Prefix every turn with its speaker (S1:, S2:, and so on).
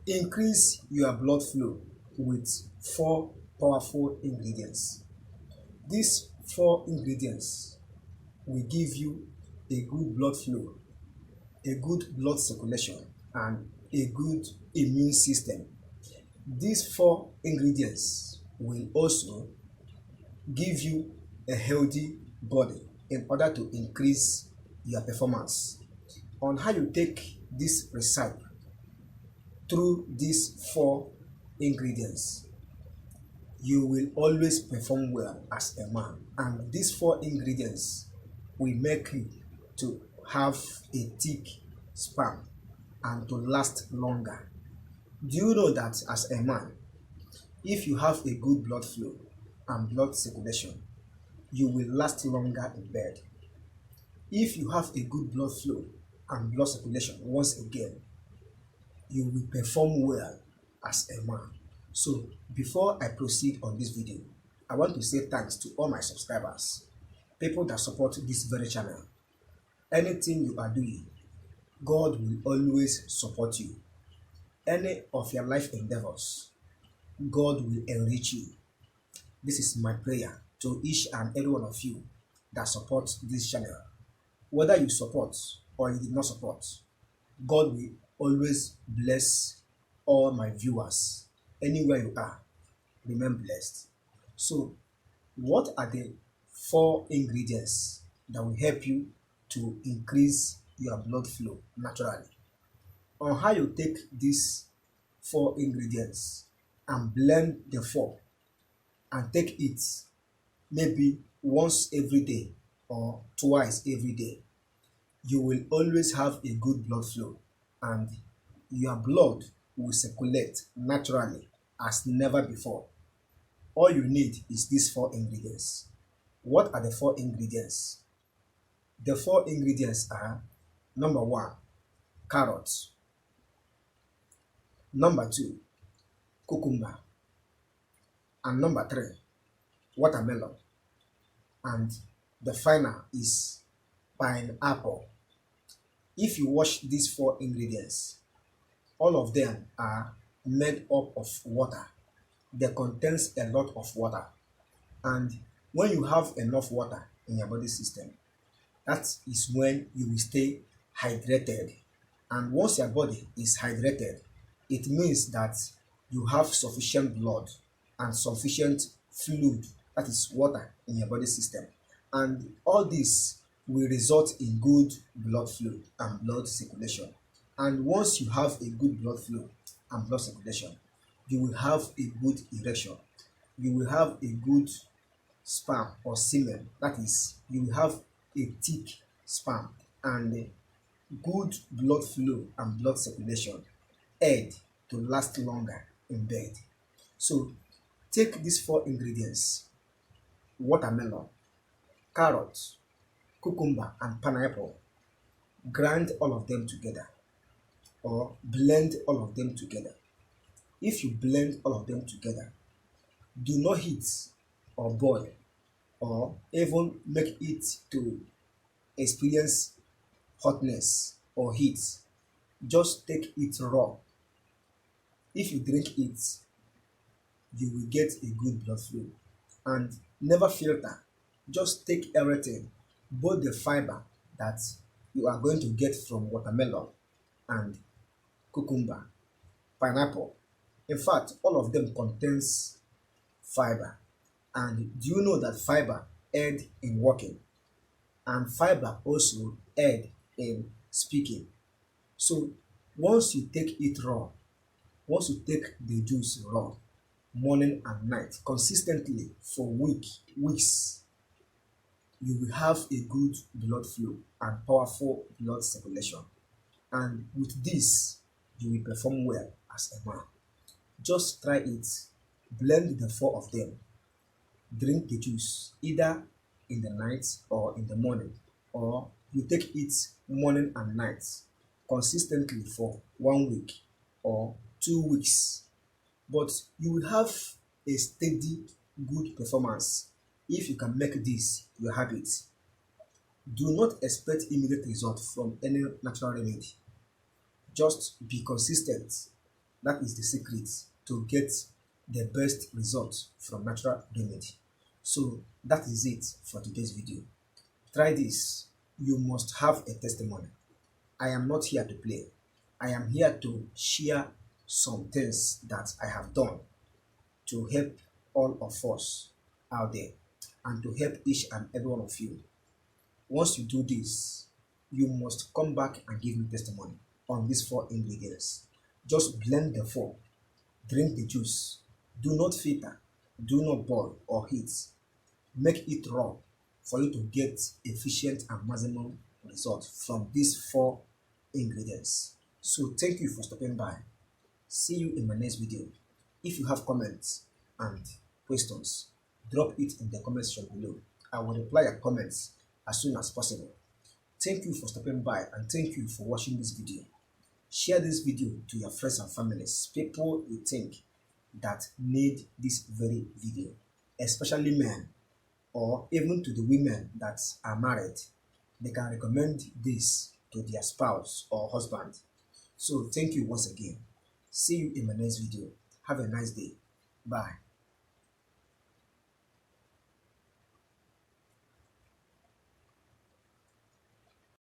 S1: Increase your blood flow with 4 powerful ingredients. These 4 ingredients will give you a good blood flow, a good blood circulation, and a good immune system. These 4 ingredients will also give you a healthy body in order to increase your performance. On how you take this recipe through these 4 ingredients, you will always perform well as a man. And these 4 ingredients will make you to have a thick sperm and to last longer. Do you know that as a man, if you have a good blood flow and blood circulation, you will last longer in bed? If you have a good blood flow and blood circulation, once again, you will perform well as a man. So before I proceed on this video, I want to say thanks to all my subscribers, people that support this very channel. Anything you are doing, God will always support you. Any of your life endeavors, God will enrich you. This is my prayer to each and every one of you that support this channel. Whether you support or you did not support, God will always bless all my viewers. Anywhere you are, remain blessed. So, what are the 4 ingredients that will help you to increase your blood flow naturally? On how you take these 4 ingredients and blend the 4 and take it maybe once every day or twice every day, you will always have a good blood flow and your blood will circulate naturally as never before. All you need is these 4 ingredients. What are the 4 ingredients? The 4 ingredients are: number 1, carrots; number 2, cucumber; and number 3, watermelon; and the final is pineapple. If you watch these 4 ingredients, all of them are made up of water. They contains a lot of water, and when you have enough water in your body system, that is when you will stay hydrated. And once your body is hydrated, it means that you have sufficient blood and sufficient fluid, that is water, in your body system. And all this will result in good blood flow and blood circulation. And once you have a good blood flow and blood circulation, you will have a good erection. You will have a good sperm or semen. That is, you will have a thick sperm and good blood flow and blood circulation, aid to last longer in bed. So take these 4 ingredients: watermelon, carrot, cucumber, and pineapple. Grind all of them together or blend all of them together. If you blend all of them together, do not heat or boil or even make it to experience hotness or heat. Just take it raw. If you drink it, you will get a good blood flow. And never filter. Just take everything, both the fiber that you are going to get from watermelon and cucumber, pineapple. In fact, all of them contains fiber. And do you know that fiber aid in walking? And fiber also aid in speaking. So once you take it raw, once you take the juice raw, morning and night, consistently for weeks, you will have a good blood flow and powerful blood circulation. And with this, you will perform well as a man. Just try it. Blend the 4 of them. Drink the juice either in the night or in the morning, or you take it morning and night consistently for 1 week or 2 weeks. But you will have a steady, good performance if you can make this your habit. Do not expect immediate results from any natural remedy. Just be consistent That is the secret to get the best result from natural remedy. So that is it for today's video. Try this. You must have a testimony. I am not here to play. I am here to share some things that I have done to help all of us out there and to help each and every one of you. Once you do this, you must come back and give me testimony on these 4 ingredients. Just blend the 4, drink the juice, do not filter, do not boil or heat. Make it raw for you to get efficient and maximum result from these 4 ingredients. So thank you for stopping by. See you in my next video. If you have comments and questions, drop it in the comment section below. I will reply your comments as soon as possible. Thank you for stopping by and thank you for watching this video. Share this video to your friends and families, people you think that need this very video, especially men, or even to the women that are married. They can recommend this to their spouse or husband. So thank you once again. See you in my next video. Have a nice day. Bye.